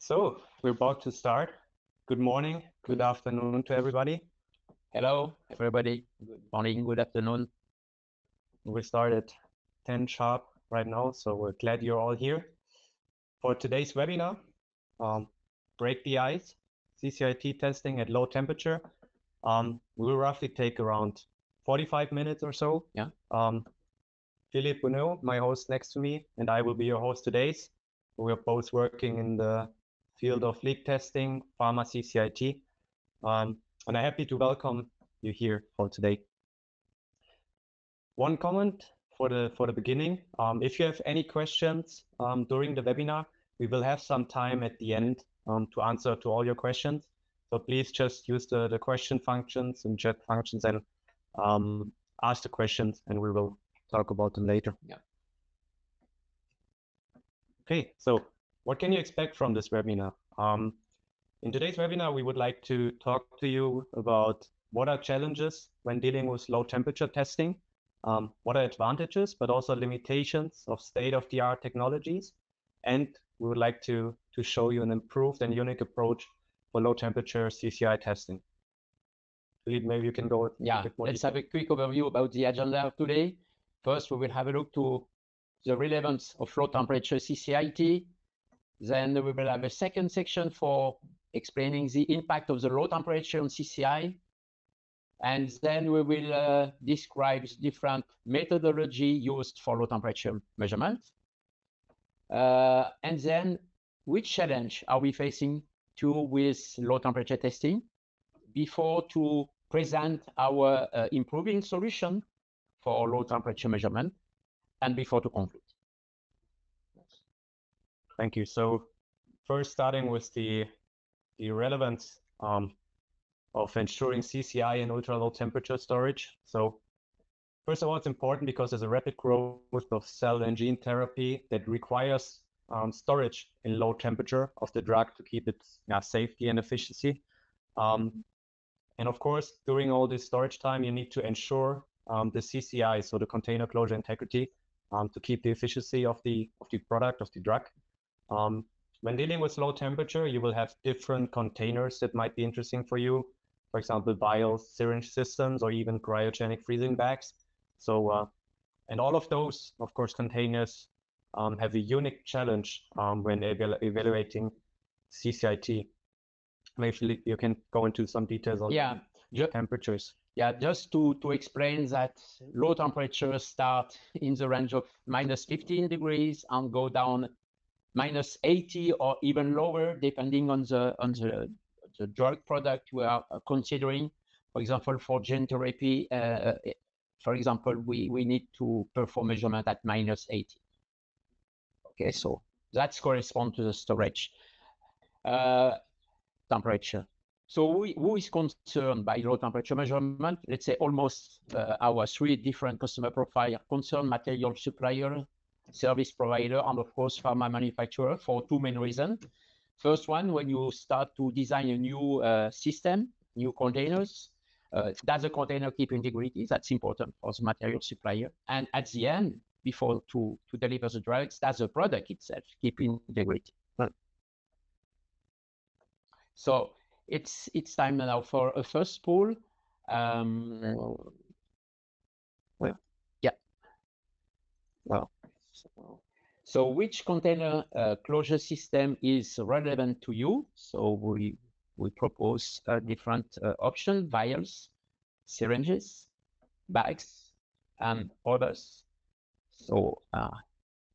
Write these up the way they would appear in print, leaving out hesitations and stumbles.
So we're about to start. Good morning, good afternoon to everybody. Hello, everybody. Good morning, good afternoon. We start at 10 sharp right now, so we're glad you're all here. For today's webinar, Break the Ice, CCIT testing at low temperature. We will roughly take around 45 minutes or so. Yeah. Philippe Bonneau, my host next to me, and I will be your host today. We're both working in the field of leak testing, pharma CCIT. And I'm happy to welcome you here for today. One comment for the beginning. If you have any questions during the webinar, we will have some time at the end to answer to all your questions. So please just use the question functions and chat functions and ask the questions, and we will talk about them later. Yeah. Okay, so what can you expect from this webinar? In today's webinar, we would like to talk to you about what are challenges when dealing with low temperature testing, what are advantages, but also limitations of state-of-the-art technologies. And we would like to show you an improved and unique approach for low temperature CCI testing. Philippe, maybe you can go. Yeah, let's have a quick overview about the agenda of today. First, we will have a look to the relevance of low temperature CCIT. Then we will have a second section for explaining the impact of the low temperature on CCI. And then we will describe different methodology used for low temperature measurement. And then which challenge are we facing with low temperature testing before to present our improving solution for low temperature measurement and before to conclude. Thank you. So first, starting with the relevance of ensuring CCI and ultra low temperature storage. So first of all, it's important because there's a rapid growth of cell and gene therapy that requires storage in low temperature of the drug to keep its safety and efficiency. And of course, during all this storage time, you need to ensure the CCI, so the container closure integrity, to keep the efficiency of the product, of the drug. When dealing with low temperature, you will have different containers that might be interesting for you. For example, vials, syringe systems, or even cryogenic freezing bags. So, and all of those, of course, containers have a unique challenge when evaluating CCIT. Maybe you can go into some details on temperatures. Yeah, just to explain that low temperatures start in the range of -15 degrees and go down -80 or even lower, depending on the drug product we are considering. For example, for gene therapy, for example, we need to perform measurement at -80. Okay, so that's correspond to the storage temperature. So who is concerned by low temperature measurement? Let's say almost our 3 different customer profile are concerned: material supplier, service provider, and of course pharma manufacturer, for 2 main reasons. First one, when you start to design a new system, new containers, does the container keep integrity? That's important for the material supplier. And at the end, before to deliver the drugs, does the product itself keep integrity? So it's time now for a first poll. So which container closure system is relevant to you? So we propose different options: vials, syringes, bags, and others. So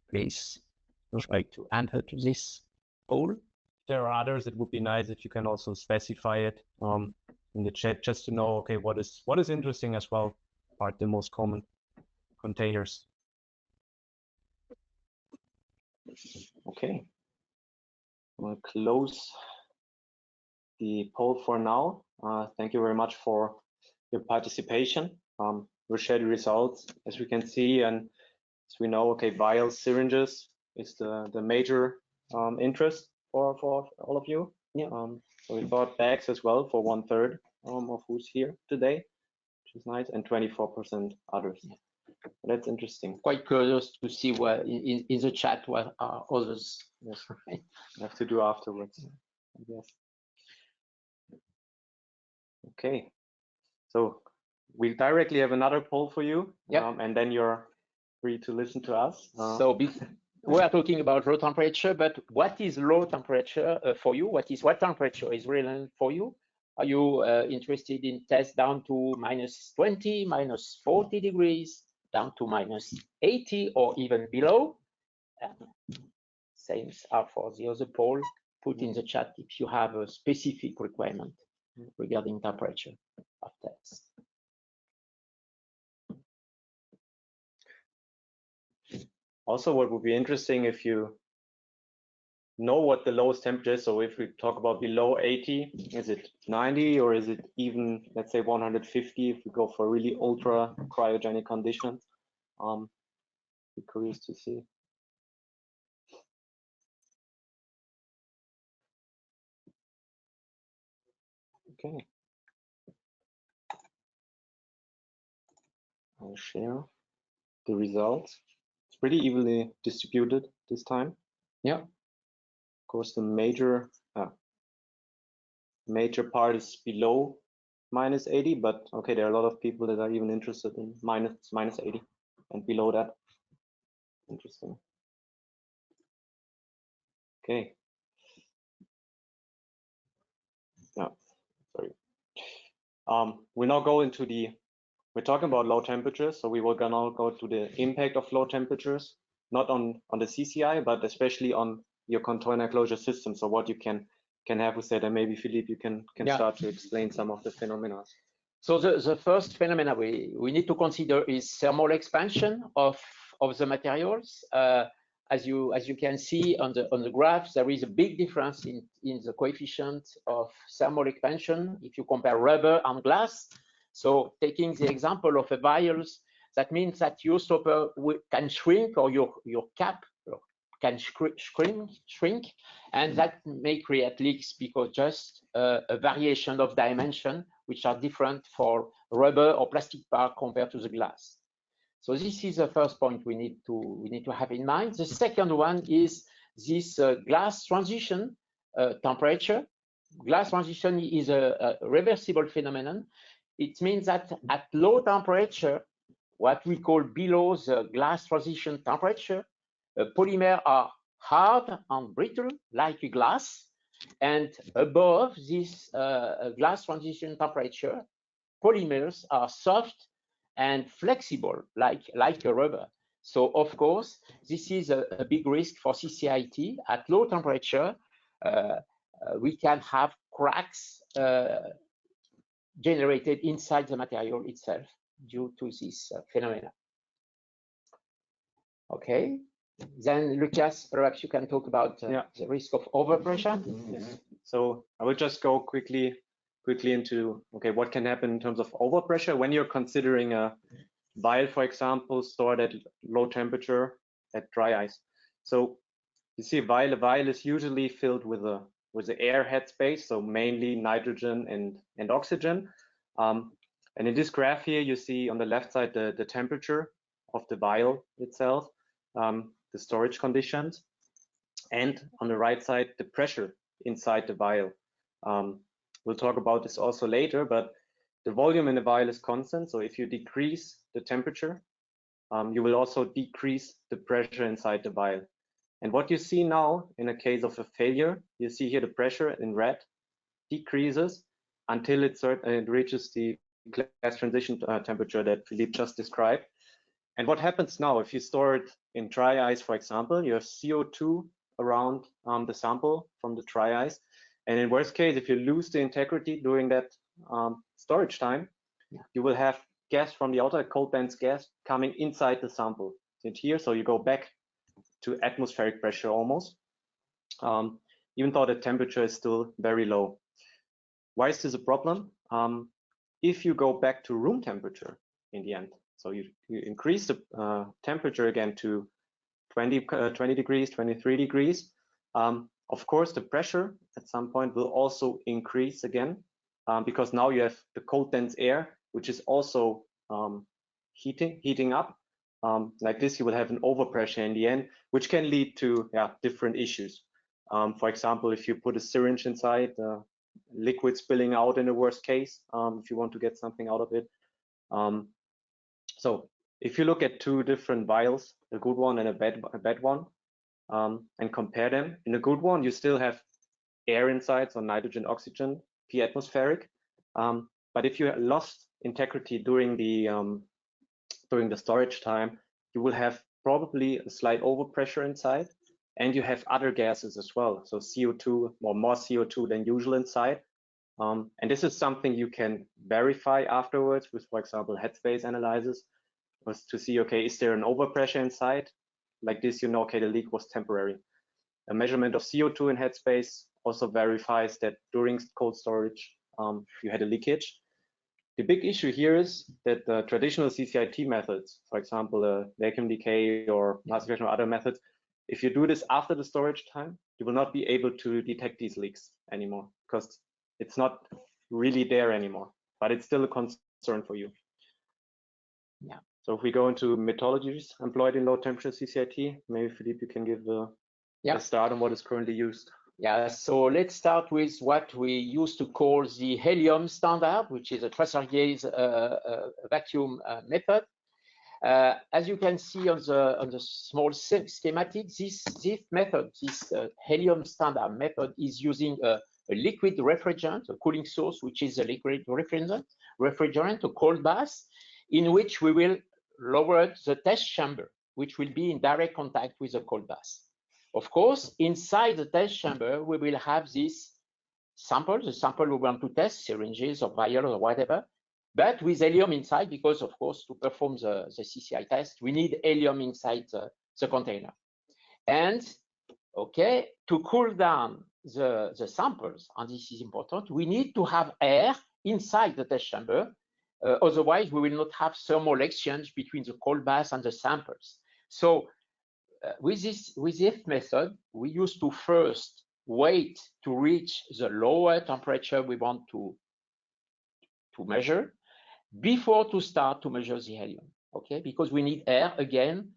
please try to answer to this poll. There are others. It would be nice if you can also specify it in the chat, just to know, okay, what is interesting as well, are the most common containers. Okay, we'll close the poll for now. Thank you very much for your participation. We'll share the results. As we can see, and as we know, okay, vials, syringes is the major interest for all of you. Yeah. So we thought bags as well for 1/3 of who's here today, which is nice, and 24% others. Yeah. That's interesting. Quite curious to see what in the chat what are others. Yes, I have to do afterwards, I guess. Okay, so we directly have another poll for you, and then you're free to listen to us. So we are talking about low temperature, but what is low temperature for you? What temperature is relevant for you? Are you interested in tests down to -20, -40 degrees, down to -80, or even below? Same are for the other poll. Put in the chat if you have a specific requirement regarding temperature of tests. Also, what would be interesting if you know what the lowest temperature is. So if we talk about below 80, is it 90 or is it even, let's say 150 if we go for really ultra cryogenic conditions? Be curious to see. Okay. I'll share the results. It's pretty evenly distributed this time. Yeah. Of course, the major part is below -80, but okay, there are a lot of people that are even interested in minus 80 and below that. Interesting. Okay. Yeah, sorry. We now go into we're talking about low temperatures, so we will now go to the impact of low temperatures, not on the CCI, but especially on your container closure system. So what you can have with that, and maybe Philippe, you can start to explain some of the phenomena. So the first phenomena we need to consider is thermal expansion of the materials. As you can see on the graph, there is a big difference in the coefficient of thermal expansion if you compare rubber and glass. So taking the example of a vials, that means that your stopper can shrink, or your cap can shrink, and that may create leaks because just a variation of dimension which are different for rubber or plastic part compared to the glass. So this is the first point we need to have in mind. The second one is this glass transition temperature. Glass transition is a reversible phenomenon. It means that at low temperature, what we call below the glass transition temperature, polymers are hard and brittle like glass, and above this glass transition temperature, polymers are soft and flexible like a rubber. So of course, this is a big risk for CCIT. At low temperature, we can have cracks generated inside the material itself due to this phenomena. Okay, then Lucas, perhaps you can talk about the risk of overpressure. Yes. So I will just go quickly into what can happen in terms of overpressure when you're considering a vial, for example, stored at low temperature at dry ice. So you see, a vial is usually filled with the air headspace, so mainly nitrogen and oxygen. And in this graph here, you see on the left side the temperature of the vial itself, the storage conditions, and on the right side the pressure inside the vial. We'll talk about this also later, but the volume in the vial is constant. So if you decrease the temperature, you will also decrease the pressure inside the vial. And what you see now in a case of a failure, you see here the pressure in red decreases until it reaches the glass transition temperature that Philippe just described. And what happens now if you store it in dry ice, for example, you have CO2 around the sample from the dry ice. And in worst case, if you lose the integrity during that storage time, you will have gas from the outside, cold dense gas, coming inside the sample. It's here, so you go back to atmospheric pressure almost, even though the temperature is still very low. Why is this a problem? If you go back to room temperature in the end, so you increase the temperature again to 20 degrees, 23 degrees, of course, the pressure at some point will also increase again, because now you have the cold dense air, which is also heating up. like this, you will have an overpressure in the end, which can lead to different issues. For example, if you put a syringe inside, liquid spilling out in the worst case, if you want to get something out of it. So if you look at two different vials, a good one and a bad one, and compare them, in a good one, you still have air inside, so nitrogen, oxygen, P atmospheric. But if you lost integrity during the storage time, you will have probably a slight overpressure inside, and you have other gases as well. So CO2 or more CO2 than usual inside. And this is something you can verify afterwards with, for example, headspace analysis, was to see, okay, is there an overpressure inside? Like this, you know, okay, the leak was temporary. A measurement of CO2 in headspace also verifies that during cold storage, you had a leakage. The big issue here is that the traditional CCIT methods, for example, vacuum decay or mass ejection or other methods, if you do this after the storage time, you will not be able to detect these leaks anymore because it's not really there anymore, but it's still a concern for you. Yeah. So if we go into methodologies employed in low temperature CCIT, maybe Philippe, you can give a start on what is currently used. Yeah, so let's start with what we used to call the helium standard, which is a tracer gauge vacuum method. As you can see on the small schematic, this method, this helium standard method, is using a liquid refrigerant, a cooling source, which is a liquid refrigerant, a cold bath, in which we will lower the test chamber, which will be in direct contact with the cold bath. Of course, inside the test chamber, we will have this sample, the sample we want to test, syringes or vials or whatever, but with helium inside, because of course, to perform the CCI test, we need helium inside the container. And okay, to cool down the samples, and this is important, we need to have air inside the test chamber. Otherwise, we will not have thermal exchange between the cold bath and the samples. So with this method, we used to first wait to reach the lower temperature we want to measure before to start to measure the helium, okay? Because we need air again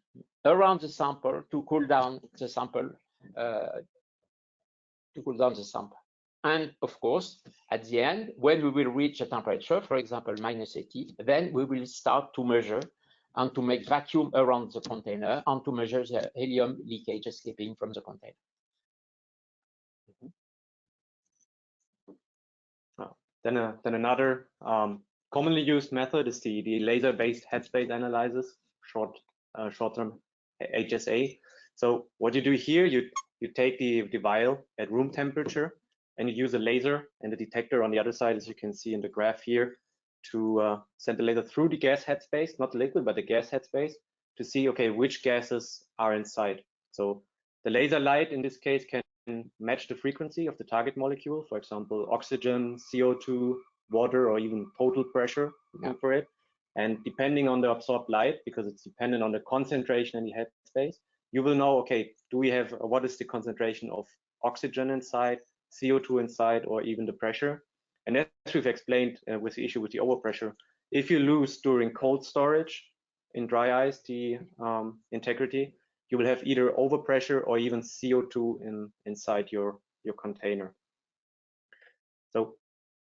around the sample to cool down the sample, And of course, at the end, when we will reach a temperature, for example, -80, then we will start to measure and to make vacuum around the container and to measure the helium leakage escaping from the container. Then another commonly used method is the laser-based headspace analysis, short-term HSA. So what you do here, you take the vial at room temperature and you use a laser and the detector on the other side, as you can see in the graph here, to send the laser through the gas headspace, not the liquid, but the gas headspace, to see, okay, which gases are inside. So the laser light in this case can match the frequency of the target molecule, for example, oxygen, CO2, water, or even total pressure for it. And depending on the absorbed light, because it's dependent on the concentration in the headspace, you will know, okay, do we have, what is the concentration of oxygen inside, CO2 inside, or even the pressure? And as we've explained with the issue with the overpressure, if you lose during cold storage in dry ice the integrity, you will have either overpressure or even CO2 inside your container. So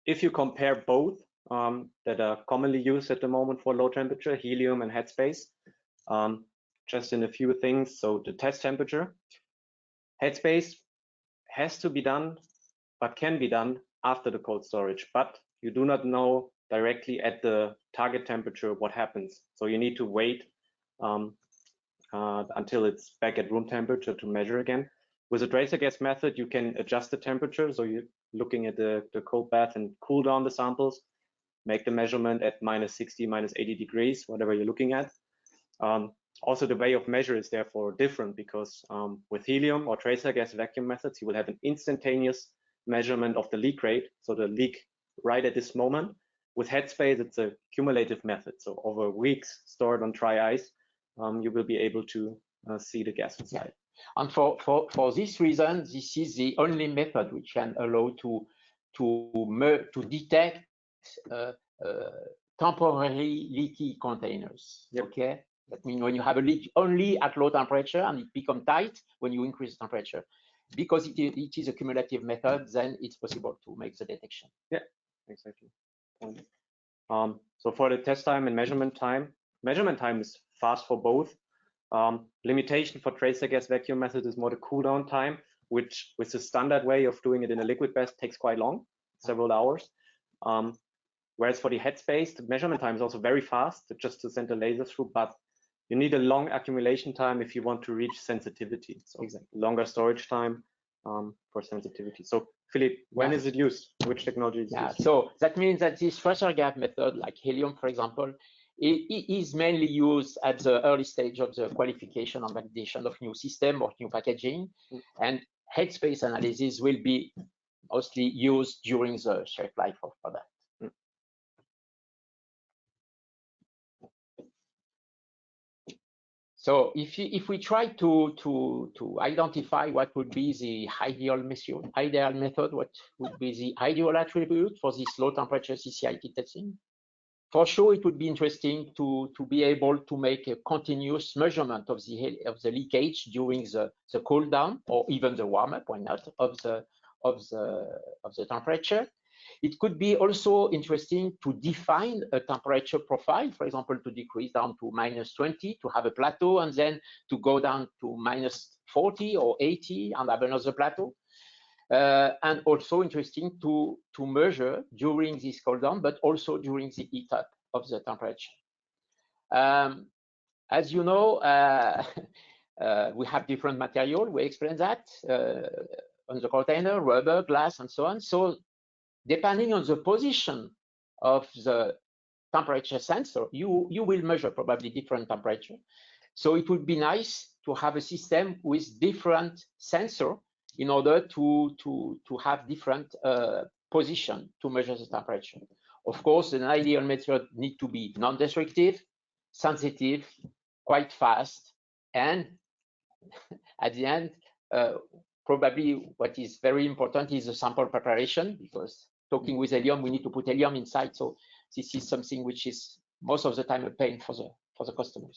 if you compare both that are commonly used at the moment for low temperature, helium and headspace, just in a few things. So the test temperature, headspace has to be done, but can be done after the cold storage, but you do not know directly at the target temperature what happens. So you need to wait until it's back at room temperature to measure again. With the tracer gas method, you can adjust the temperature. So you're looking at the cold bath and cool down the samples, make the measurement at -60, -80 degrees, whatever you're looking at. Also, the way of measure is therefore different because with helium or tracer gas vacuum methods, you will have an instantaneous measurement of the leak rate, so the leak right at this moment. With headspace, it's a cumulative method. So over weeks stored on dry ice, you will be able to see the gas inside. And for this reason, this is the only method which can allow to detect temporary leaky containers. Yep. Okay, That means when you have a leak only at low temperature and it becomes tight when you increase temperature. Because it is a cumulative method, then it's possible to make the detection. Yeah, exactly. So for the test time and measurement time is fast for both. Limitation for tracer gas vacuum method is more the cool down time, which with the standard way of doing it in a liquid bath takes quite long, several hours. Whereas for the headspace, the measurement time is also very fast, just to send a laser through, but you need a long accumulation time if you want to reach sensitivity. So exactly. Longer storage time for sensitivity. So Philippe, when is it used? Which technology is used? So that means that this tracer gap method, like helium, for example, it is mainly used at the early stage of the qualification and validation of new system or new packaging. And headspace analysis will be mostly used during the shelf life of product. So if we try to identify what would be the ideal method, what would be the ideal attribute for this low temperature CCIT testing, for sure it would be interesting to be able to make a continuous measurement of the leakage during the cool down or even the warm up, why not, of the temperature. It could be also interesting to define a temperature profile, for example, to decrease down to -20, to have a plateau, and then to go down to -40 or 80 and have another plateau. And also interesting to measure during this cool down, but also during the heat up of the temperature. As you know, we have different material. We explained that on the container, rubber, glass, and so on. So depending on the position of the temperature sensor, you will measure probably different temperature. So it would be nice to have a system with different sensor in order to have different position to measure the temperature. Of course, an ideal method needs to be non-destructive, sensitive, quite fast, and at the end, probably what is very important is the sample preparation, because talking with helium, we need to put helium inside. So this is something which is most of the time a pain for the customers.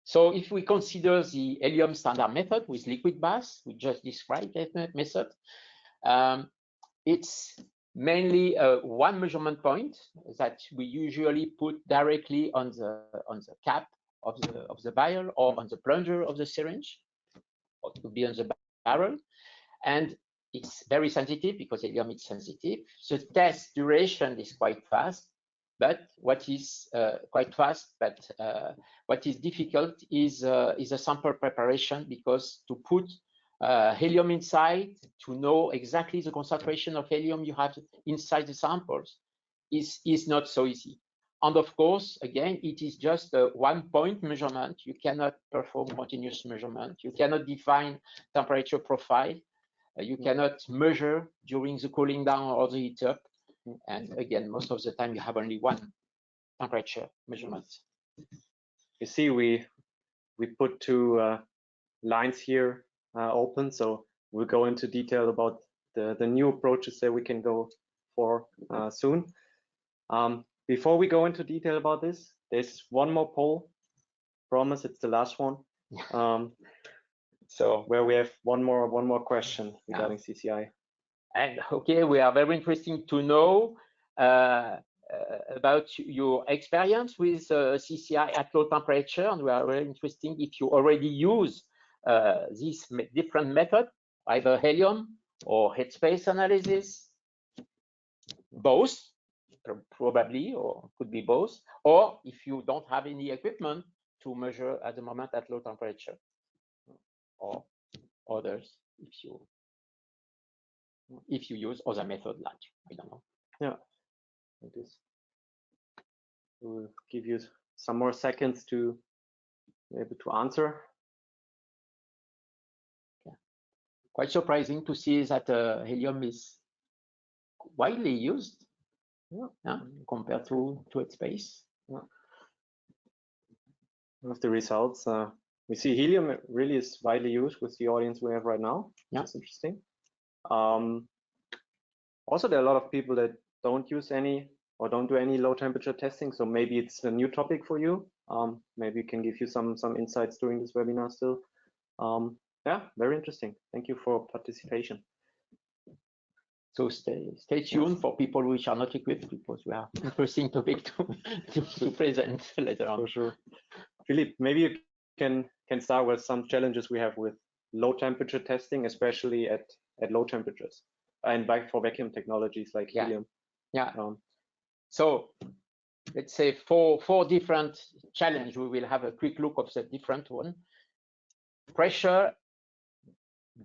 So if we consider the helium standard method with liquid bath, we just described that method. It's mainly one measurement point that we usually put directly on the cap of the vial or on the plunger of the syringe, or it could be on the barrel. And it's very sensitive because helium is sensitive. So test duration is quite fast, but what is what is difficult is a sample preparation, because to put helium inside, to know exactly the concentration of helium you have inside the samples is not so easy. And of course, again, it is just a one-point measurement. You cannot perform continuous measurement. You cannot define temperature profile. You cannot measure during the cooling down or the heat up. And again, most of the time you have only one temperature measurement. You see, we put two lines here open, so we'll go into detail about the new approaches that we can go for soon. Before we go into detail about this, there's one more poll. Promise, it's the last one. So where we have one more question regarding CCI. And okay, we are very interesting to know about your experience with CCI at low temperature, and we are very interesting if you already use this different method, either helium or headspace analysis, both probably, or could be both, or if you don't have any equipment to measure at the moment at low temperature, or others if you use other method, like I don't know. Yeah, like this. We'll give you some more seconds to be able to answer. Yeah. Quite surprising to see that helium is widely used, compared to headspace. Yeah. Of the results, we see helium really is widely used with the audience we have right now. Yeah. That's interesting. Also, there are a lot of people that don't use any or don't do any low temperature testing, so maybe it's a new topic for you. Maybe we can give you some insights during this webinar still. Yeah, very interesting. Thank you for participation. So stay tuned for people which are not equipped, because we are interesting topic to present later on. For sure. Philippe, maybe you can start with some challenges we have with low temperature testing, especially at low temperatures, and for vacuum technologies like helium. Yeah. So let's say four different challenges. We will have a quick look of the different one. Pressure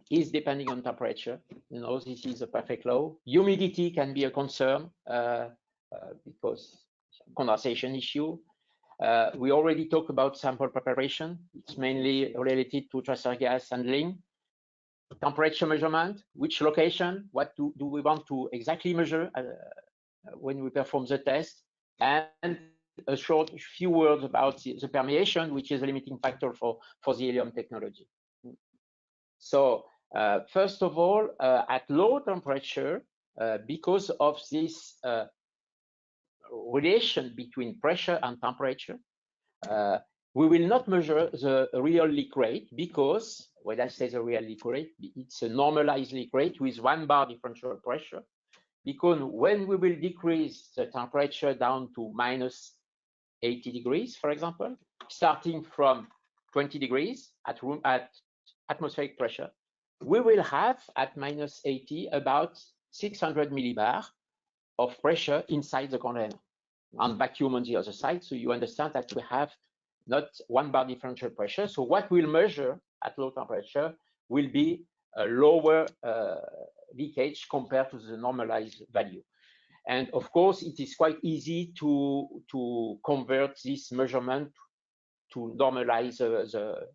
is depending on temperature. You know, this is a perfect law. Humidity can be a concern because condensation issue. We already talked about sample preparation. It's mainly related to tracer gas handling. Temperature measurement, which location, what do we want to exactly measure when we perform the test, and a short few words about the permeation, which is a limiting factor for the helium technology. So first of all, at low temperature, because of this relation between pressure and temperature, we will not measure the real leak rate, because when I say the real leak rate, it's a normalized leak rate with 1 bar differential pressure. Because when we will decrease the temperature down to minus 80 degrees, for example, starting from 20 degrees at atmospheric pressure, we will have at minus 80 about 600 millibar of pressure inside the container, and vacuum on the other side. So you understand that we have not 1 bar differential pressure. So what we'll measure at low temperature will be a lower leakage compared to the normalized value. And of course, it is quite easy to convert this measurement to normalize the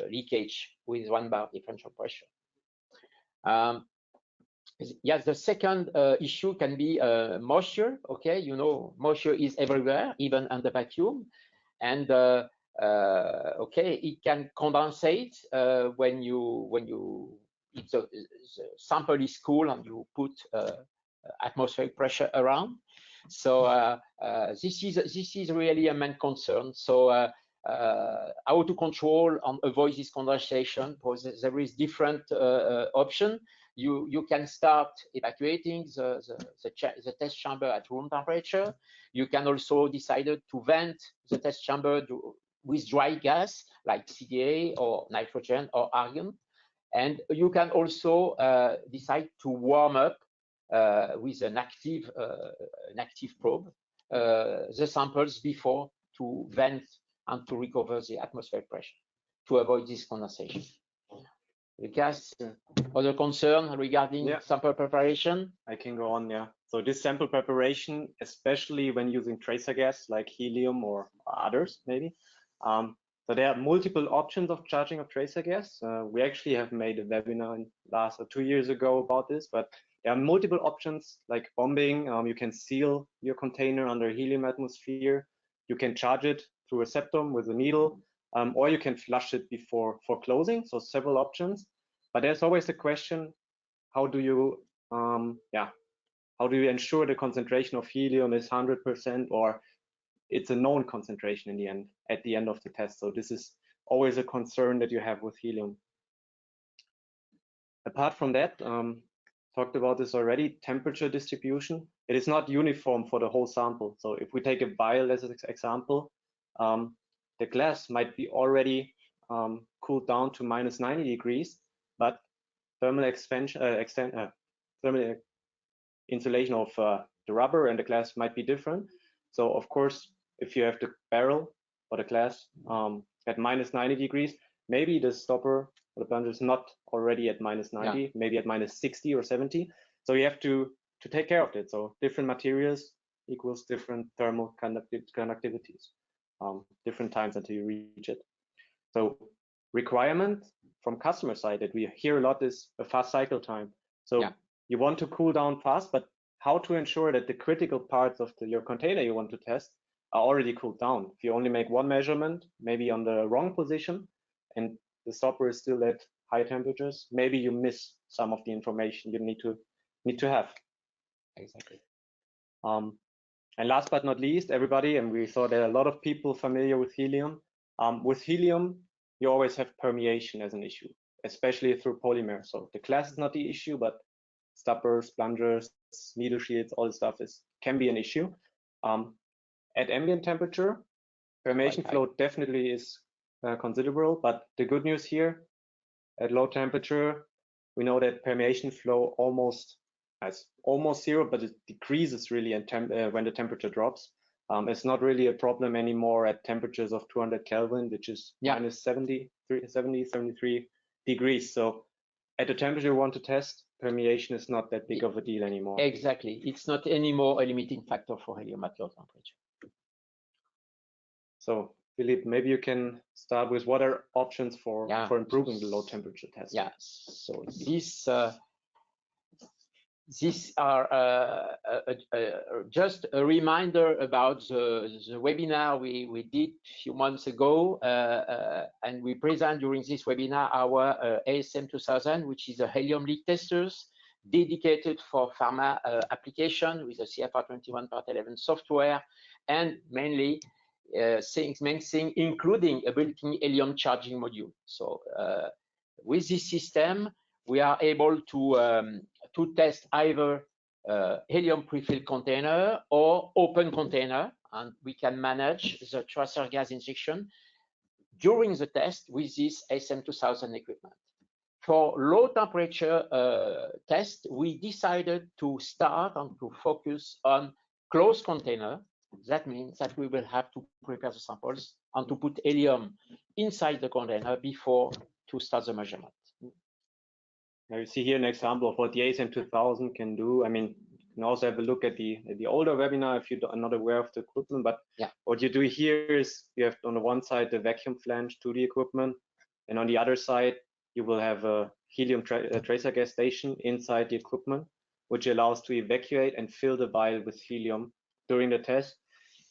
leakage with 1 bar differential pressure. Yes, the second issue can be moisture. Okay, you know, moisture is everywhere, even under vacuum, and okay, it can condensate if the sample is cool and you put atmospheric pressure around. So this is really a main concern. So how to control and avoid this condensation, because there is different option. You can start evacuating the test chamber at room temperature. You can also decide to vent the test chamber with dry gas like CDA or nitrogen or argon. And you can also decide to warm up with an active probe the samples before to vent and to recover the atmospheric pressure to avoid this condensation. Lucas, other concern regarding sample preparation? I can go on, yeah. So this sample preparation, especially when using tracer gas like helium or others, maybe. So there are multiple options of charging of tracer gas. We actually have made a webinar last 2 years ago about this, but there are multiple options like bombing. You can seal your container under helium atmosphere. You can charge it through a septum with a needle, or you can flush it before closing. So several options, but there's always the question: how do you, how do you ensure the concentration of helium is 100%, or it's a known concentration in the end at the end of the test? So this is always a concern that you have with helium. Apart from that, talked about this already, temperature distribution. It is not uniform for the whole sample. So if we take a vial as an example, the glass might be already cooled down to minus 90 degrees, but thermal thermal insulation of the rubber and the glass might be different. So of course, if you have the barrel or the glass at minus 90 degrees, maybe the stopper or the plunger is not already at minus 90, maybe at minus 60 or 70. So you have to take care of it. So different materials equals different thermal conductivities, different times until you reach it. So requirement from customer side that we hear a lot is a fast cycle time. So you want to cool down fast, but how to ensure that the critical parts of your container you want to test are already cooled down. If you only make one measurement, maybe on the wrong position, and the stopper is still at high temperatures, maybe you miss some of the information you need to have. Exactly. And last but not least, everybody, and we saw there are a lot of people familiar with helium. With helium, you always have permeation as an issue, especially through polymer. So the class is not the issue, but stoppers, plungers, needle shields, all this stuff can be an issue. At ambient temperature, permeation flow definitely is considerable, but the good news here, at low temperature, we know that permeation flow almost zero, but it decreases really when the temperature drops. It's not really a problem anymore at temperatures of 200 Kelvin, which is minus 73 degrees. So at the temperature you want to test, permeation is not that big of a deal anymore. Exactly. It's not anymore a limiting factor for helium at low temperature. So Philippe, maybe you can start with what are options for improving the low temperature test. Yeah, so these are just a reminder about the webinar we did a few months ago, and we present during this webinar our ASM 2000, which is a helium leak testers dedicated for pharma application with a CFR21 Part 11 software, and mainly main thing including a built-in helium charging module. So with this system, we are able to test either helium pre-filled container or open container, and we can manage the tracer gas injection during the test with this ASM 2000 equipment. For low temperature test, we decided to start and to focus on closed container. That means that we will have to prepare the samples and to put helium inside the container before to start the measurement. Now you see here an example of what the ASM 2000 can do. I mean, you can also have a look at the older webinar if you're not aware of the equipment. But what you do here is you have on the one side the vacuum flange to the equipment, and on the other side you will have a helium tracer gas station inside the equipment, which allows to evacuate and fill the vial with helium during the test.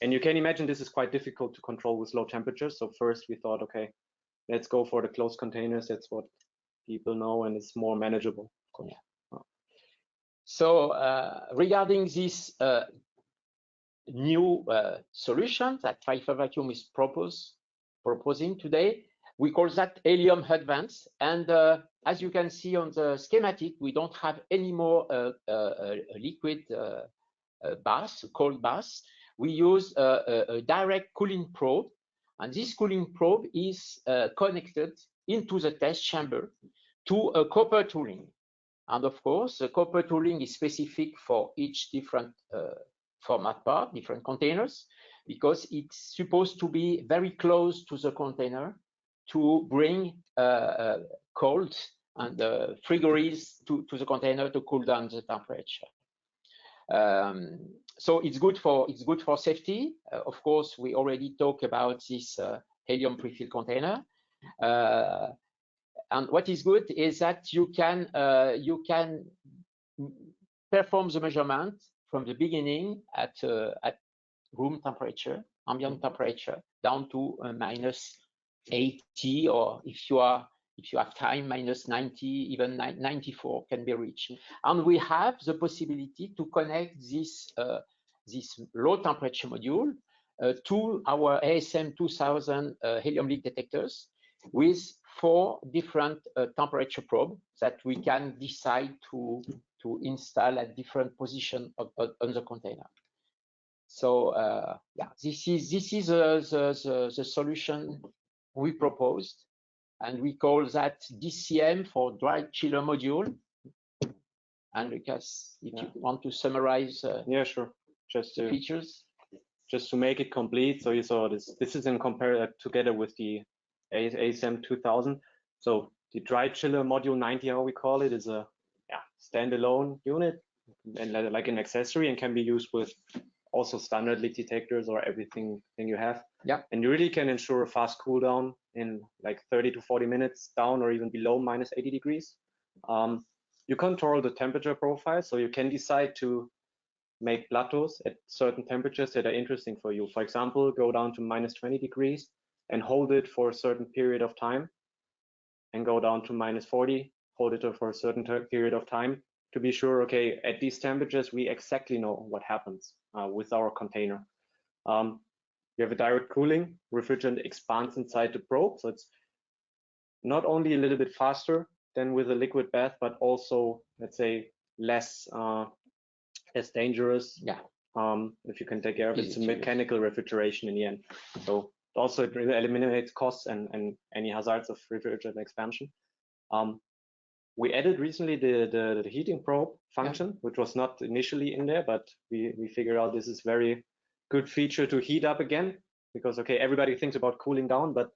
And you can imagine this is quite difficult to control with low temperatures. So first we thought, okay, let's go for the closed containers. That's what people know, and it's more manageable. Yeah. So regarding this new solution that Pfeiffer Vacuum is proposing today, we call that helium Advance. And as you can see on the schematic, we don't have any more a liquid bath, cold bath. We use a direct cooling probe, and this cooling probe is connected into the test chamber to a copper tooling. And of course, the copper tooling is specific for each different format part, different containers, because it's supposed to be very close to the container to bring cold and frigories to the container to cool down the temperature. So it's good for safety. Of course, we already talked about this helium pre-filled container. And what is good is that you can perform the measurement from the beginning at room temperature, ambient temperature, down to minus 80, or if you have time, minus 90, even 94 can be reached. And we have the possibility to connect this low temperature module to our ASM 2000 helium leak detectors with 4 different temperature probes that we can decide to install at different positions on the container. So yeah, this is the solution we proposed, and we call that DCM for dry chiller module. And Lucas, if you want to summarize sure. Just the features. Just to make it complete, so you saw this is in together with the ASM 2000. So the dry chiller module 90, how we call it, is a standalone unit and like an accessory, and can be used with also standard leak detectors or everything you have. Yeah. And you really can ensure a fast cool down in like 30 to 40 minutes down or even below minus 80 degrees. You control the temperature profile, so you can decide to make plateaus at certain temperatures that are interesting for you. For example, go down to minus 20 degrees and hold it for a certain period of time, and go down to minus 40, hold it for a certain period of time. to be sure, okay, at these temperatures, we exactly know what happens with our container. You have a direct cooling, refrigerant expands inside the probe. So it's not only a little bit faster than with a liquid bath, but also, let's say, less dangerous. Yeah. If you can take care of it, it's a mechanical refrigeration in the end. So also it eliminates costs and any hazards of refrigerant expansion. We added recently the heating probe function, which was not initially in there, but we figured out this is very good feature to heat up again, because okay, everybody thinks about cooling down, but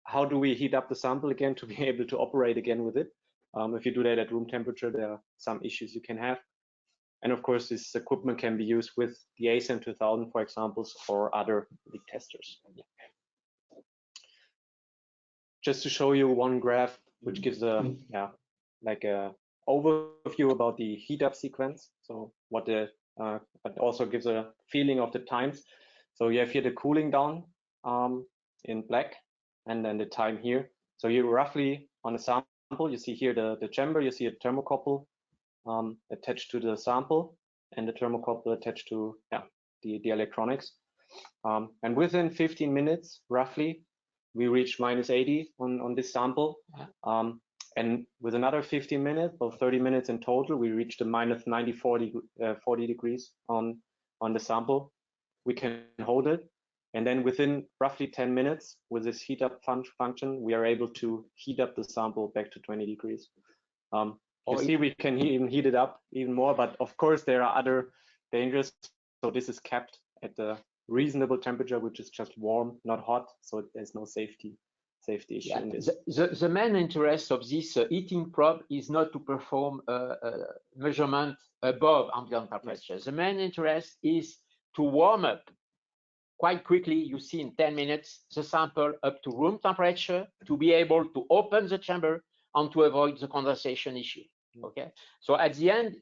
how do we heat up the sample again to be able to operate again with it? If you do that at room temperature, there are some issues you can have. And of course, this equipment can be used with the ASAM 2000, for example, or other leak testers. Just to show you one graph, which gives a like a overview about the heat up sequence. So what the but also gives a feeling of the times. So you have here the cooling down in black, and then the time here. So you roughly on a sample, you see here the chamber, you see a thermocouple attached to the sample, and the thermocouple attached to the electronics. And within 15 minutes, roughly, we reach -80 on this sample. And with another 15 minutes, or 30 minutes in total, we reached a -90, 40 degrees on the sample. We can hold it. And then within roughly 10 minutes, with this heat up function, we are able to heat up the sample back to 20 degrees. You see, we can even heat it up even more, but of course there are other dangers. So this is kept at the reasonable temperature, which is just warm, not hot. So there's no safety issue in this. The main interest of this heating probe is not to perform a measurement above ambient temperature. The main interest is to warm up quite quickly. You see in 10 minutes the sample up to room temperature to be able to open the chamber and to avoid the condensation issue. Okay, so at the end,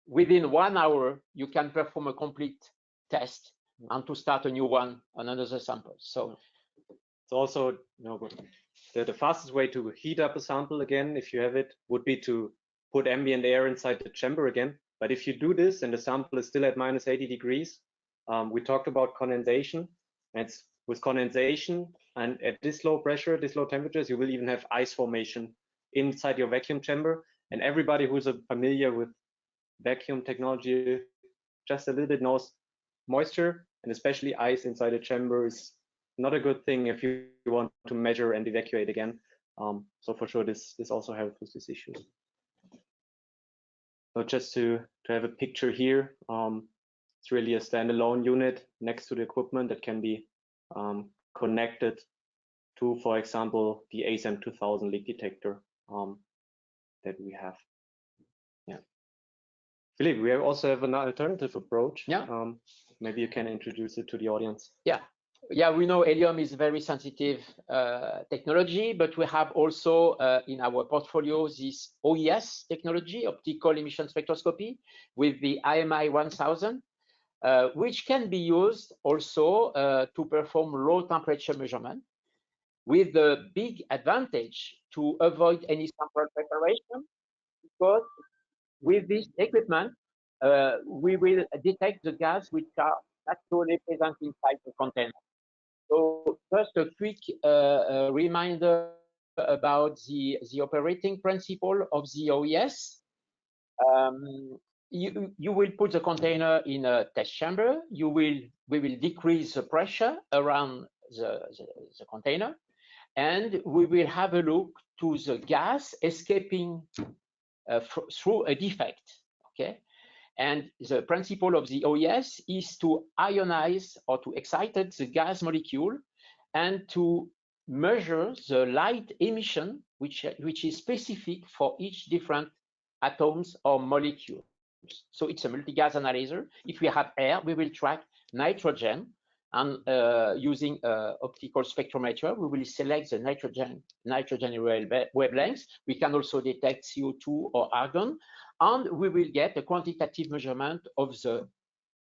within 1 hour, you can perform a complete test and to start a new one on another sample. So it's also, the fastest way to heat up a sample again, if you have it, would be to put ambient air inside the chamber again. But if you do this and the sample is still at -80 degrees, we talked about condensation. And it's with condensation and at this low pressure, this low temperatures, you will even have ice formation inside your vacuum chamber. And everybody who's familiar with vacuum technology just a little bit knows moisture and especially ice inside a chamber is not a good thing if you want to measure and evacuate again. So for sure, this also helps with this issue. So just to have a picture here, it's really a standalone unit next to the equipment that can be connected to, for example, the ASAM 2000 leak detector that we have. Yeah. Philippe, we also have an alternative approach. Yeah. Maybe you can introduce it to the audience. Yeah, we know helium is very sensitive technology, but we have also in our portfolio this OES technology, optical emission spectroscopy, with the IMI 1000, which can be used also to perform low temperature measurement, with the big advantage to avoid any sample preparation, because with this equipment, we will detect the gas which are naturally present inside the container. So just a quick reminder about the operating principle of the OES. You will put the container in a test chamber. We will decrease the pressure around the container, and we will have a look to the gas escaping through a defect. Okay. And the principle of the OES is to ionize or to excite the gas molecule and to measure the light emission, which is specific for each different atoms or molecules. So it's a multi-gas analyzer. If we have air, we will track nitrogen, and using optical spectrometer, we will select the nitrogen wavelengths. We can also detect CO2 or argon, and we will get a quantitative measurement of the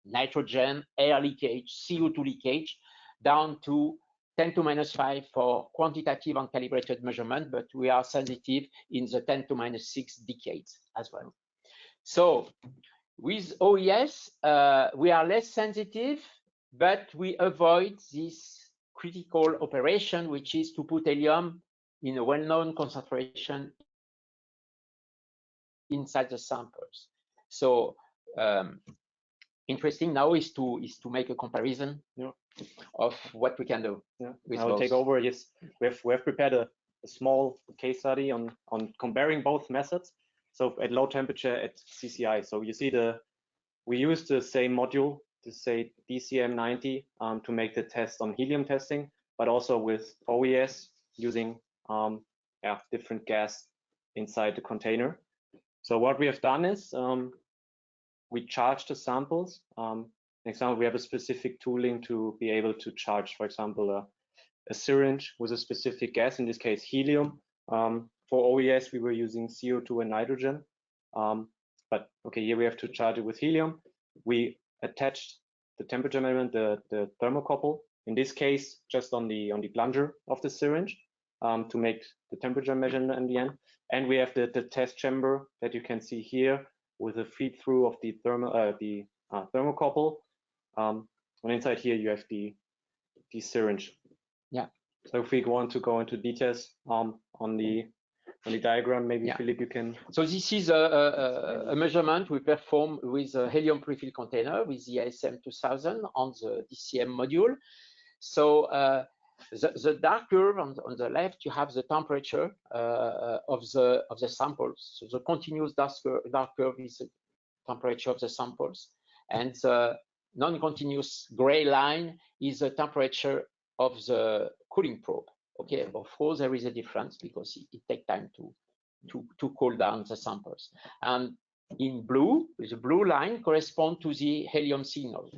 nitrogen, air leakage, CO2 leakage, down to 10 to -5 for quantitative and calibrated measurement, but we are sensitive in the 10 to -6 decades as well. So with OES, we are less sensitive, but we avoid this critical operation, which is to put helium in a well-known concentration inside the samples. So interesting now is to make a comparison of what we can do. I will take over. Yes, we have prepared a small case study on comparing both methods. So at low temperature at CCI. So you see we use the same module, to say DCM90, to make the test on helium testing, but also with OES using different gas inside the container. So what we have done is we charge the samples. For example, we have a specific tooling to be able to charge, for example, a syringe with a specific gas, in this case helium. For OES, we were using CO2 and nitrogen. But okay, here we have to charge it with helium. We attached the temperature measurement, the thermocouple, in this case, just on the plunger of the syringe, to make the temperature measurement in the end. And we have the test chamber that you can see here with a feed through of the thermocouple. And inside here you have the syringe. Yeah. So if we want to go into details on the diagram, maybe Philip, you can. So this is a measurement we perform with a helium prefill container with the ASM 2000 on the DCM module. So the dark curve on the left, you have the temperature of the samples. So the continuous dark curve is the temperature of the samples, and the non-continuous gray line is the temperature of the cooling probe. Okay, of course there is a difference because it takes time to cool down the samples. And in blue, the blue line corresponds to the helium signal.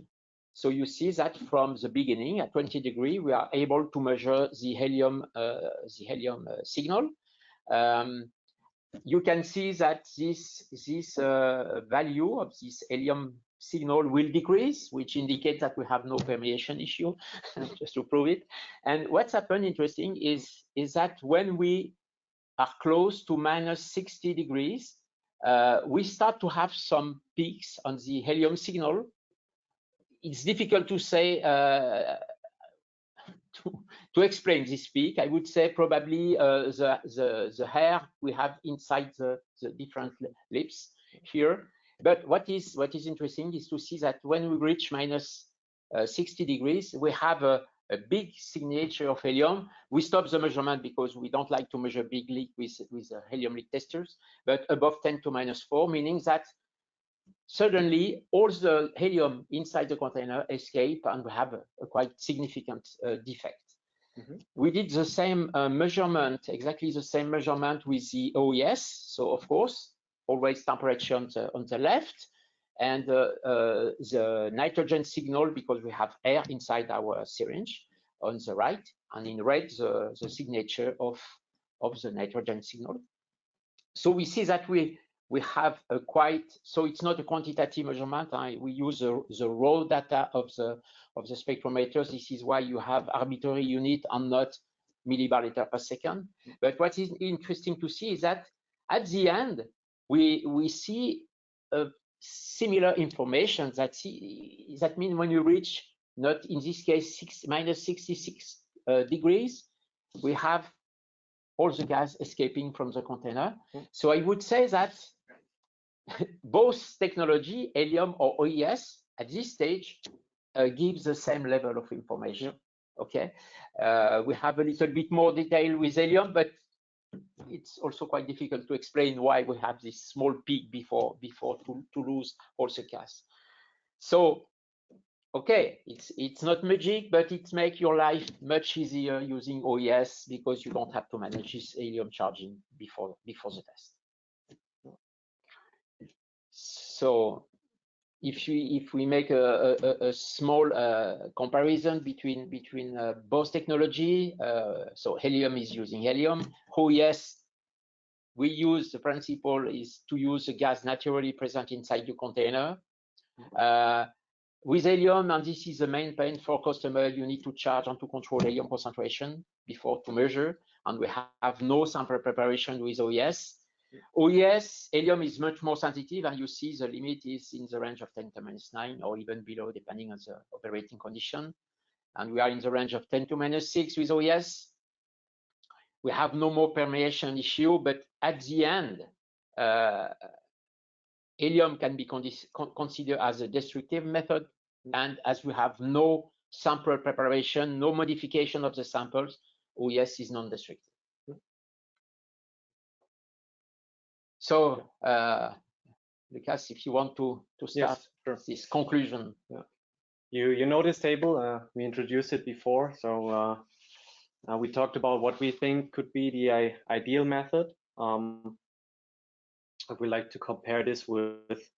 So you see that from the beginning at 20 degrees, we are able to measure the helium signal. You can see that this value of this helium signal will decrease, which indicates that we have no permeation issue, just to prove it. And what's happened interesting is that when we are close to -60 degrees, we start to have some peaks on the helium signal. It's difficult to say, to explain this peak. I would say probably the hair we have inside the different lips here. But what is interesting is to see that when we reach -60 degrees, we have a big signature of helium. We stop the measurement because we don't like to measure big leak with helium leak testers, but above 10 to -4, meaning that suddenly all the helium inside the container escape and we have a quite significant defect. We did the same measurement, exactly the same measurement with the OES. So of course, always temperature on the left, and the nitrogen signal, because we have air inside our syringe, on the right, and in red the signature of the nitrogen signal. So we see that we have a quite, so it's not a quantitative measurement. We use the raw data of the spectrometers. This is why you have arbitrary unit and not millibar liter per second. But what is interesting to see is that at the end, we see similar information. That means when you reach, not in this case, -66 degrees, we have all the gas escaping from the container. So I would say that both technology, helium or OES, at this stage, gives the same level of information. Okay, we have a little bit more detail with helium, but it's also quite difficult to explain why we have this small peak before to lose all the gas. So, okay, it's not magic, but it makes your life much easier using OES because you don't have to manage this helium charging before the test. So, if we make a small comparison between both technology, so helium is using helium. OES, we use, the principle is to use the gas naturally present inside the container. With helium, and this is the main pain for customer, you need to charge and to control helium concentration before to measure, and we have no sample preparation with OES. OES, helium is much more sensitive, and you see the limit is in the range of 10 to minus 9 or even below, depending on the operating condition. And we are in the range of 10 to minus 6 with OES. We have no more permeation issue, but at the end, helium can be considered as a destructive method. And as we have no sample preparation, no modification of the samples, OES is non-destructive. So, Lucas, if you want to start this conclusion. Yeah. You know this table, we introduced it before. So we talked about what we think could be the ideal method. We like to compare this with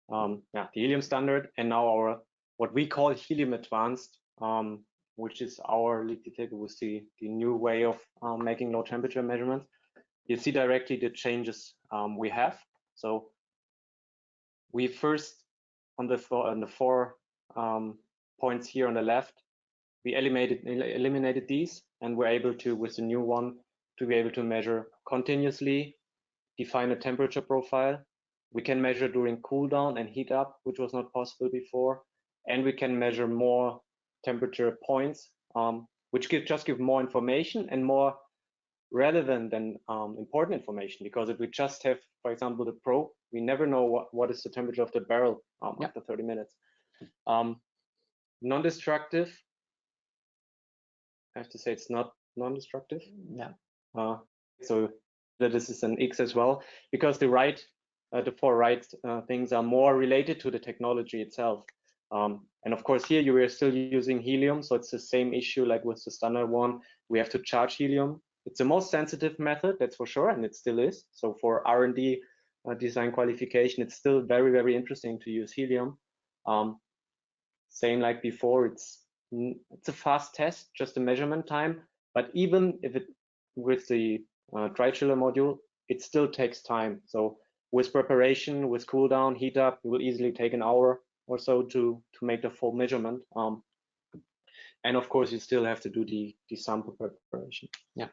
the helium standard, and now our what we call helium advanced, which is our liquid table with the new way of making low temperature measurements. You see directly the changes we have. So we first on the four points here on the left, we eliminated these, and we're able to, with the new one, to be able to measure continuously, define a temperature profile. We can measure during cool down and heat up, which was not possible before, and we can measure more temperature points, which just give more information and more relevant and important information. Because if we just have, for example, the probe, we never know what is the temperature of the barrel after 30 minutes. Non-destructive. I have to say it's not non-destructive. Yeah. So that this is an X as well, because the four right things are more related to the technology itself. And of course, here you are still using helium, so it's the same issue like with the standard one. We have to charge helium. It's the most sensitive method, that's for sure, and it still is. So for R&D design qualification, it's still very, very interesting to use helium. Same like before, it's a fast test, just a measurement time. But even if it with the dry chiller module, it still takes time. So with preparation, with cool down, heat up, it will easily take an hour or so to make the full measurement. And of course, you still have to do the sample preparation. Yeah.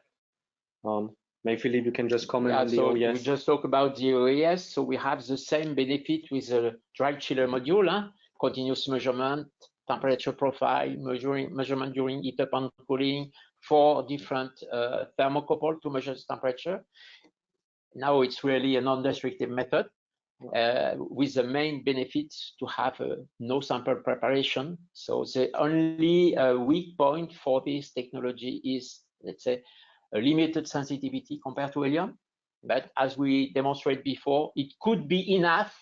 Maybe Philippe, you can just comment on the OES. We just talk about the OES. So we have the same benefit with the dry chiller module, continuous measurement, temperature profile, measurement during heat up and cooling, 4 different thermocouple to measure the temperature. Now it's really a non-destructive method with the main benefits to have no sample preparation. So the only weak point for this technology is, let's say, a limited sensitivity compared to helium. But as we demonstrated before, it could be enough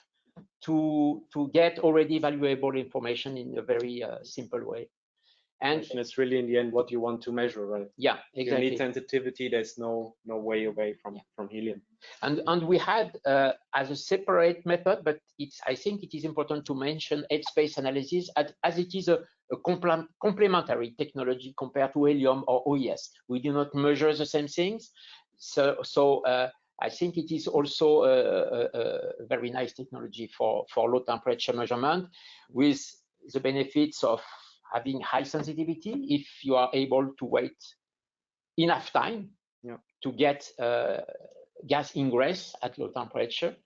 to get already valuable information in a very simple way. And it's really in the end what you want to measure, right? Yeah, exactly. You need sensitivity. There's no way away from helium. And we had as a separate method, but I think it is important to mention headspace analysis as it is a complementary technology compared to helium or OES. We do not measure the same things, so I think it is also a very nice technology for low temperature measurement, with the benefits of having high sensitivity if you are able to wait enough time to get gas ingress at low temperature.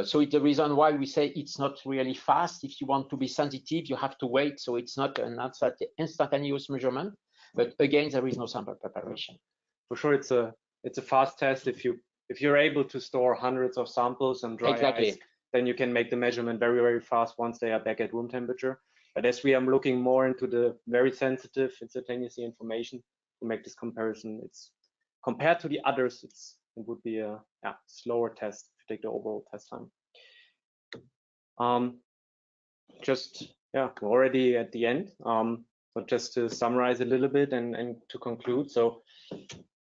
So it's the reason why we say it's not really fast. If you want to be sensitive, you have to wait. So it's not an instantaneous measurement. But again, there is no sample preparation. For sure, it's a fast test. If you're able to store hundreds of samples and dry ice, then you can make the measurement very, very fast once they are back at room temperature. But as we are looking more into the very sensitive instantaneous information to make this comparison, it's compared to the others, it would be a slower test to take the overall test time. We're already at the end. But just to summarize a little bit and to conclude. So,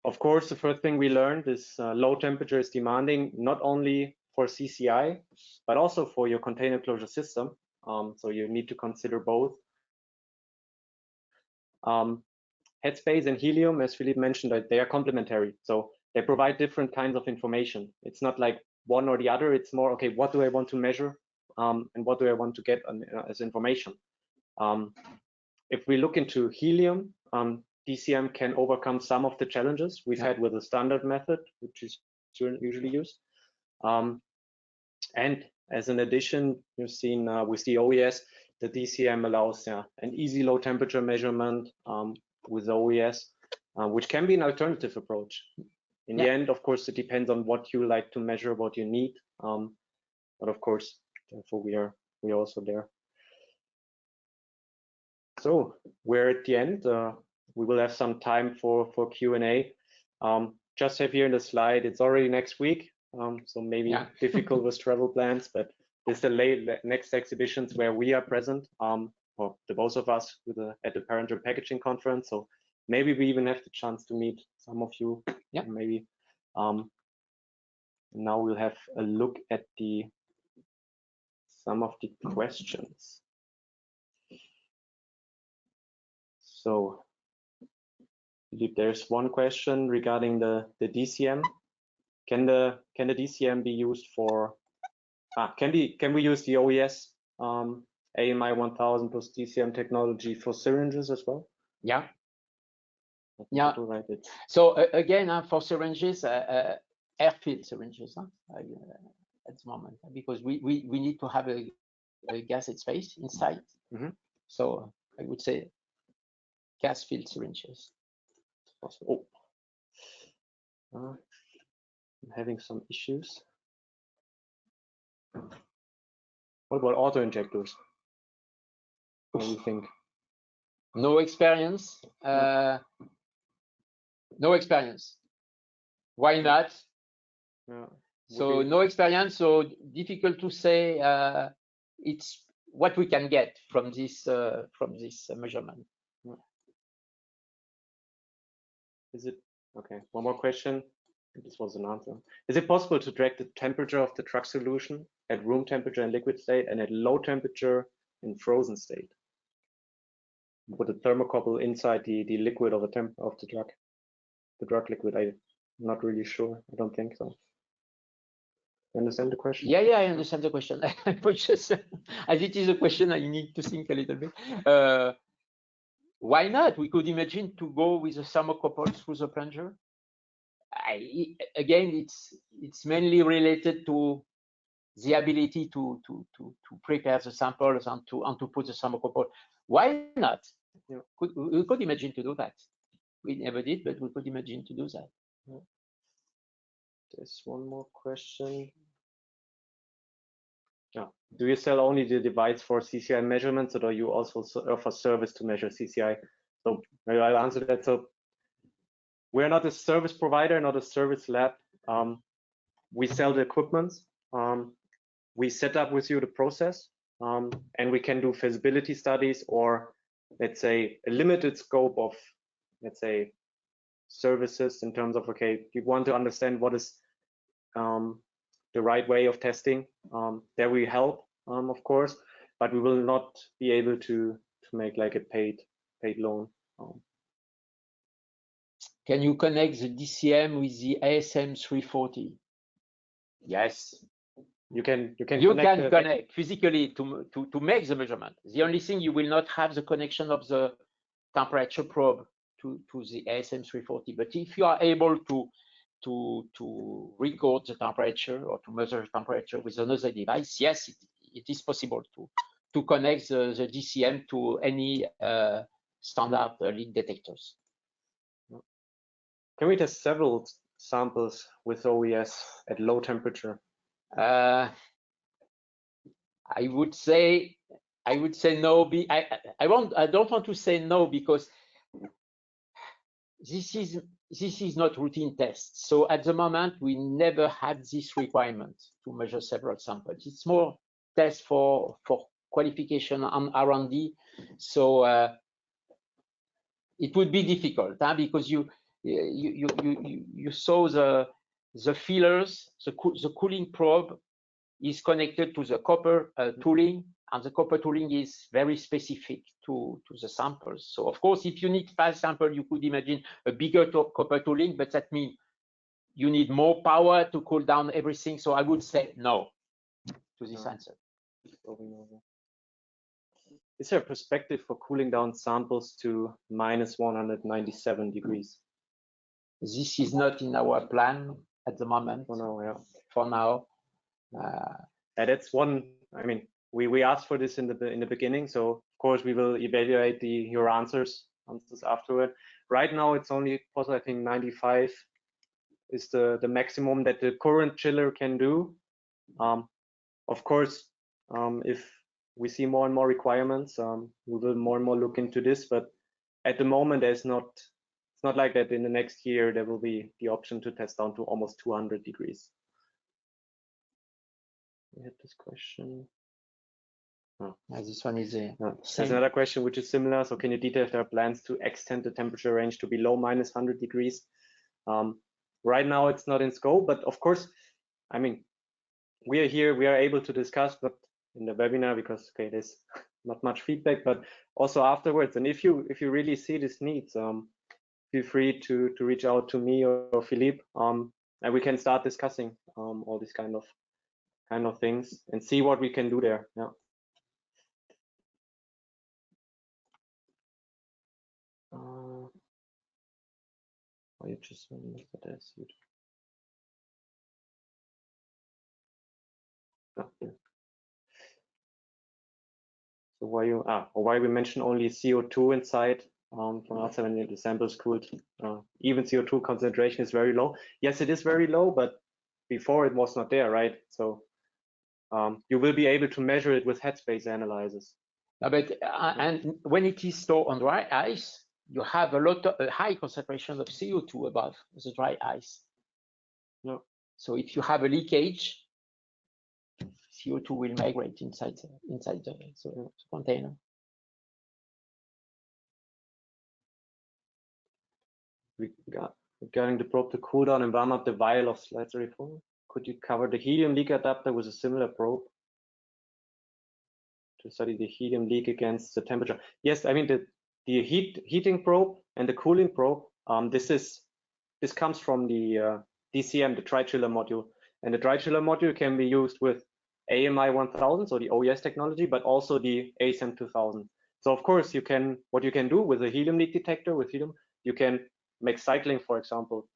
of course, the first thing we learned is low temperature is demanding not only for CCI, but also for your container closure system. So you need to consider both. Headspace and helium, as Philippe mentioned, they are complementary. So they provide different kinds of information. It's not like one or the other. It's more, okay, what do I want to measure and what do I want to get as information? If we look into helium, DCM can overcome some of the challenges we've had with the standard method, which is usually used. And as an addition, you've seen with the OES, the DCM allows an easy low temperature measurement with OES, which can be an alternative approach. In the end, of course, it depends on what you like to measure, what you need. But of course, therefore we are also there. So we're at the end. We will have some time for Q&A. Just have here in the slide, it's already next week. So maybe difficult with travel plans, but this is the next exhibitions where we are present, or the both of us at the Parent and Packaging Conference. So maybe we even have the chance to meet some of you. Yeah. Maybe. Now we'll have a look at some of the questions. So there's one question regarding the DCM. Can the DCM be used for? Can we use the OES AMI 1000 plus DCM technology for syringes as well? Yeah. Yeah. So again, for syringes, air-filled syringes at the moment, because we need to have a gas headspace inside. Mm-hmm. So I would say gas-filled syringes. Oh, I'm having some issues. What about auto injectors? What do you think? No experience. No experience. Why not? Yeah. So no experience. So difficult to say. It's what we can get from this measurement. Yeah. Is it okay? One more question. This was an answer. Is it possible to track the temperature of the drug solution at room temperature in liquid state and at low temperature in frozen state? Put a thermocouple inside the liquid of the drug liquid. I'm not really sure. I don't think so. You understand the question? Yeah, I understand the question. Just, as it is a question, I need to think a little bit. Why not? We could imagine to go with a thermocouple through the plunger. Again, it's mainly related to the ability to prepare the samples and to put the thermocouple. Why not? Yeah. We could imagine to do that. We never did, but we could imagine to do that. Yeah. There's one more question. Yeah. Do you sell only the device for CCI measurements, or do you also offer service to measure CCI? So maybe I'll answer that. So we're not a service provider, not a service lab. We sell the equipment. We set up with you the process, and we can do feasibility studies, or let's say a limited scope of, let's say, services in terms of, okay, you want to understand what is the right way of testing. There we help, of course, but we will not be able to make like a paid loan. Can you connect the DCM with the ASM 340? Yes. You can connect physically to make the measurement. The only thing, you will not have the connection of the temperature probe to the ASM 340. But if you are able to record the temperature or to measure the temperature with another device, yes, it is possible to connect the DCM to any standard leak detectors. Can we test several samples with OES at low temperature? I would say no. I don't want to say no, because this is not routine tests. So at the moment, we never had this requirement to measure several samples. It's more tests for qualification and R&D. So it would be difficult, because you saw the fillers, the cooling probe is connected to the copper tooling, and the copper tooling is very specific to the samples. So of course, if you need 5 samples, you could imagine a bigger copper tooling, but that means you need more power to cool down everything. So I would say no to this answer. Is there a perspective for cooling down samples to -197 degrees? This is not in our plan at the moment. For now, yeah. For now, That's one. I mean, we asked for this in the beginning, so of course we will evaluate your answers afterward. Right now, it's only possible. I think 95 is the maximum that the current chiller can do. Of course, if we see more and more requirements, we will more and more look into this. But at the moment, it's not like that. In the next year, there will be the option to test down to almost 200 degrees. We had this question. Oh. This one is There's another question which is similar. So can you detail if there are plans to extend the temperature range to below -100 degrees? Right now, it's not in scope, but of course, I mean, we are here, we are able to discuss, but in the webinar, because okay, there's not much feedback, but also afterwards. And if you really see this needs, feel free to reach out to me or Philippe, and we can start discussing all these kind of things and see what we can do there. Yeah. You just look at this. So why we mention only CO2 inside from outside when the sample is cooled? Even CO2 concentration is very low. Yes, it is very low, but before it was not there, right? So you will be able to measure it with headspace analyzers. But and when it is stored on dry ice, you have a high concentration of CO2 above the dry ice. No. So if you have a leakage, CO2 will migrate inside the container. Regarding the probe to cool down and warm up the vial of slurry, could you cover the helium leak adapter with a similar probe to study the helium leak against the temperature? Yes, I mean the heating probe and the cooling probe. This comes from the DCM, the dry chiller module, and the dry chiller module can be used with AMI 1000, so the OES technology, but also the ASM 2000. So of course what you can do with a helium leak detector with helium, you can make cycling, for example.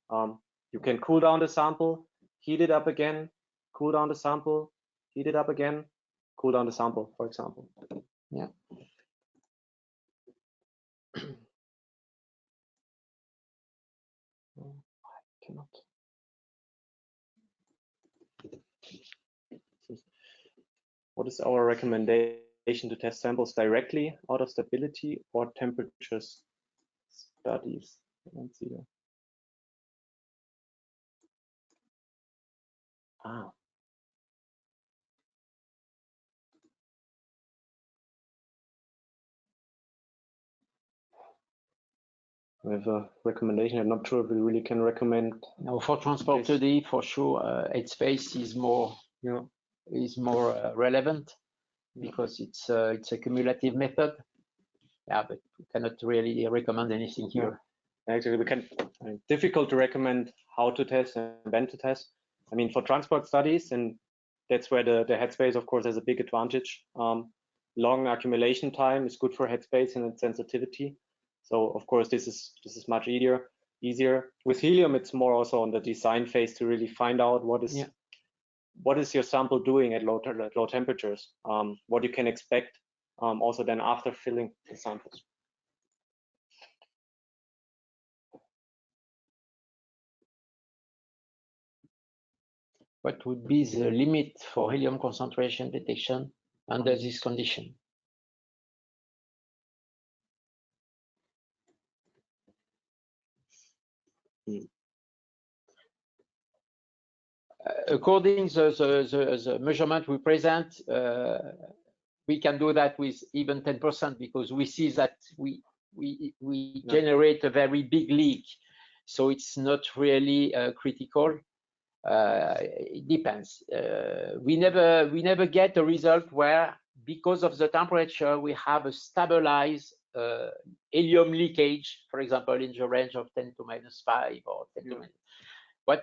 You can cool down the sample, heat it up again, cool down the sample, heat it up again, cool down the sample, for example. Yeah. I cannot. What is our recommendation to test samples directly out of stability or temperatures studies? I don't see that. We have a recommendation. I'm not sure if we really can recommend. No, for transport today, for sure, headspace is more relevant because it's a cumulative method. Yeah, but we cannot really recommend anything here. Actually, difficult to recommend how to test and when to test. I mean, for transport studies, and that's where the headspace, of course, has a big advantage. Long accumulation time is good for headspace and its sensitivity. So of course, this is much easier. With helium, it's more also on the design phase to really find out what is your sample doing at low temperatures, what you can expect also then after filling the samples. What would be the limit for helium concentration detection under this condition? According to the measurement we present, we can do that with even 10% because we see that we generate a very big leak, so it's not really critical. It depends. We never get a result where, because of the temperature, we have a stabilized helium leakage, for example, in the range of 10 to -5 or 10 to minus.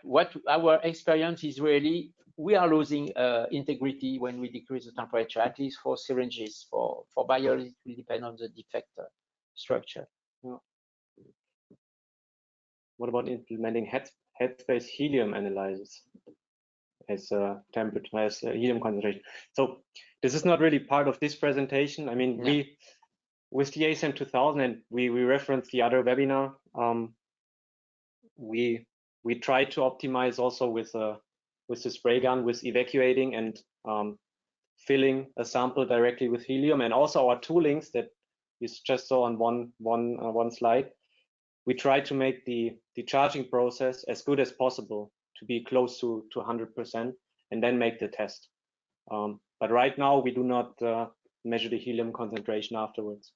What our experience is really, we are losing integrity when we decrease the temperature, at least for syringes. For vials, it will depend on the defect structure. Yeah. What about implementing headspace helium analyzers? temperature, as helium concentration. So this is not really part of this presentation. I mean, we with the ASM 2000, and we referenced the other webinar. We try to optimize also with the spray gun, with evacuating and filling a sample directly with helium, and also our toolings that you just saw on one slide. We try to make the charging process as good as possible to be close to 100%, and then make the test. But right now we do not measure the helium concentration afterwards.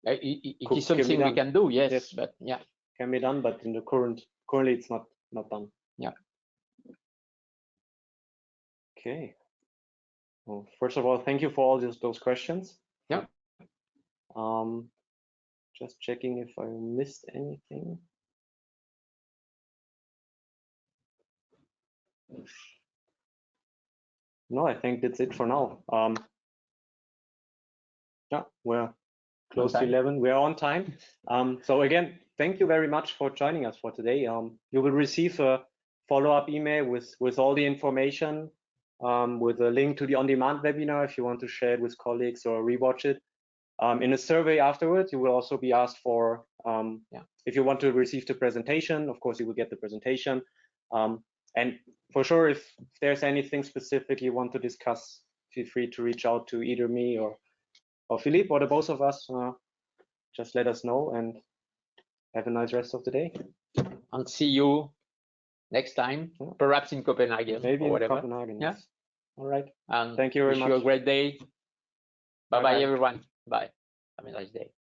It is something we can do, yes, but yeah, can be done, but in the currently it's not done. Yeah. Okay. Well, first of all, thank you for all those questions. Yeah. Just checking if I missed anything. No, I think that's it for now. Yeah, we're close to 11. We're on time. So again, thank you very much for joining us for today. You will receive a follow-up email with all the information, with a link to the on-demand webinar if you want to share it with colleagues or rewatch it. In a survey afterwards, you will also be asked for, if you want to receive the presentation, of course you will get the presentation. And for sure, if there's anything specific you want to discuss, feel free to reach out to either me or Philippe or the both of us. Just let us know, and have a nice rest of the day. And see you next time, perhaps in Copenhagen. Maybe or in whatever. Copenhagen. Yeah. Yes. All right. And thank you very much. Wish you a great day. Bye bye, Bye-bye. everyone. Bye. Have a nice day.